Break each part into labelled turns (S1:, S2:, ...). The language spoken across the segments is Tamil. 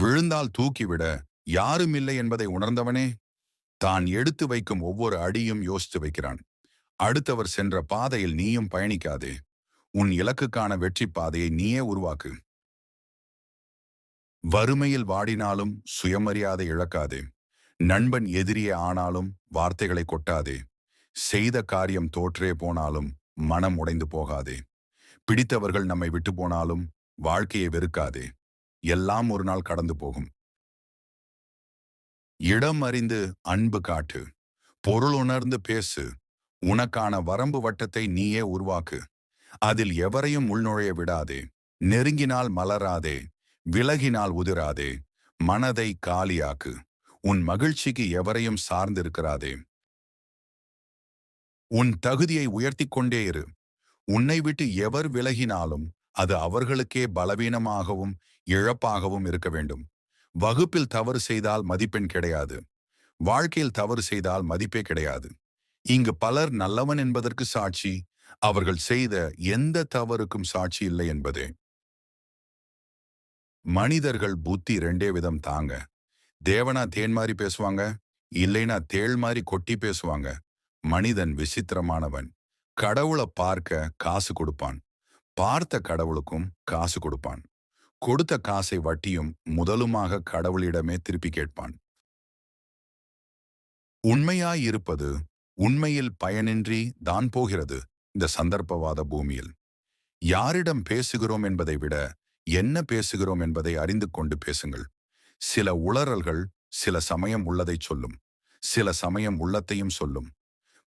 S1: விழுந்தால் தூக்கிவிட யாரும் இல்லை என்பதை உணர்ந்தவனே தான் எடுத்து வைக்கும் ஒவ்வொரு அடியும் யோசித்து வைக்கிறான். அடுத்தவர் சென்ற பாதையில் நீயும் பயணிக்காதே. உன் இலக்குக்கான வெற்றி பாதையை நீயே உருவாக்கு. வறுமையில் வாடினாலும் சுயமரியாதை இழக்காதே. நண்பன் எதிரியே ஆனாலும் வார்த்தைகளை கொட்டாதே. செய்த காரியம் தோற்றே போனாலும் மனம் உடைந்து போகாதே. பிடித்தவர்கள் நம்மை விட்டு போனாலும் வாழ்க்கையை வெறுக்காதே. எல்லாம் ஒரு நாள் கடந்து போகும். இடம் அறிந்து அன்பு காட்டு. பொருள் உணர்ந்து பேசு. உனக்கான வரம்பு வட்டத்தை நீயே உருவாக்கு. அதில் எவரையும் உள்நுழைய விடாதே. நெருங்கினால் மலராதே. விலகினால் உதிராதே. மனதை காலியாக்கு. உன் மகிழ்ச்சிக்கு எவரையும் சார்ந்திருக்கிறாதே. உன் தகுதியை உயர்த்தி கொண்டே இரு. உன்னை விட்டு எவர் விலகினாலும் அது அவர்களுக்கே பலவீனமாகவும் இழப்பாகவும் இருக்க வேண்டும். வகுப்பில் தவறு செய்தால் மதிப்பெண் கிடையாது. வாழ்க்கையில் தவறு செய்தால் மதிப்பே கிடையாது. இங்கு பலர் நல்லவன் என்பதற்கு சாட்சி அவர்கள் செய்த எந்த தவறுக்கும் சாட்சி இல்லை என்பதே. மனிதர்கள் புத்தி ரெண்டே விதம் தாங்க. தேவனா தேன் மாதிரி பேசுவாங்க, இல்லைனா தேள் மாதிரி கொட்டி பேசுவாங்க. மனிதன் விசித்திரமானவன். கடவுளை பார்க்க காசு கொடுப்பான். பார்த்த கடவுளுக்கும் காசு கொடுப்பான். கொடுத்த காசை வட்டியும் முதலுமாக கடவுளிடமே திருப்பி கேட்பான். உண்மையாயிருப்பது உண்மையில் பயனின்றி தான் போகிறது இந்த சந்தர்ப்பவாத பூமியில். யாரிடம் பேசுகிறோம் என்பதை விட என்ன பேசுகிறோம் என்பதை அறிந்து கொண்டு பேசுங்கள். சில உளறல்கள் சில சமயம் உள்ளதை சொல்லும், சில சமயம் உள்ளத்தையும் சொல்லும்.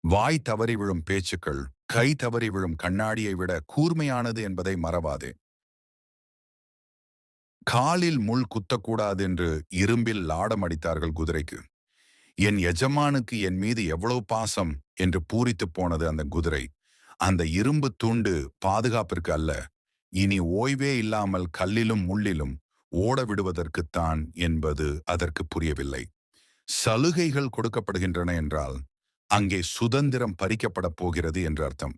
S1: வாய் தவறி விழும் பேச்சுக்கள் கை தவறி விழும் கண்ணாடியை விட கூர்மையானது என்பதை மறவாதே. காலில் முள் குத்தக்கூடாது என்று இரும்பில் லாடம் அடித்தார்கள் குதிரைக்கு. என் எஜமானுக்கு என் மீது எவ்வளவு பாசம் என்று பூரித்து போனது அந்த குதிரை. அந்த இரும்பு துண்டு பாதுகாப்பிற்கு அல்ல, இனி ஓய்வே இல்லாமல் கல்லிலும் முள்ளிலும் ஓட விடுவதற்குத்தான் என்பது அதற்கு புரியவில்லை. சலுகைகள் கொடுக்கப்படுகின்றன என்றால் அங்கே சுதந்திரம் பறிக்கப்பட போகிறது என்று அர்த்தம்.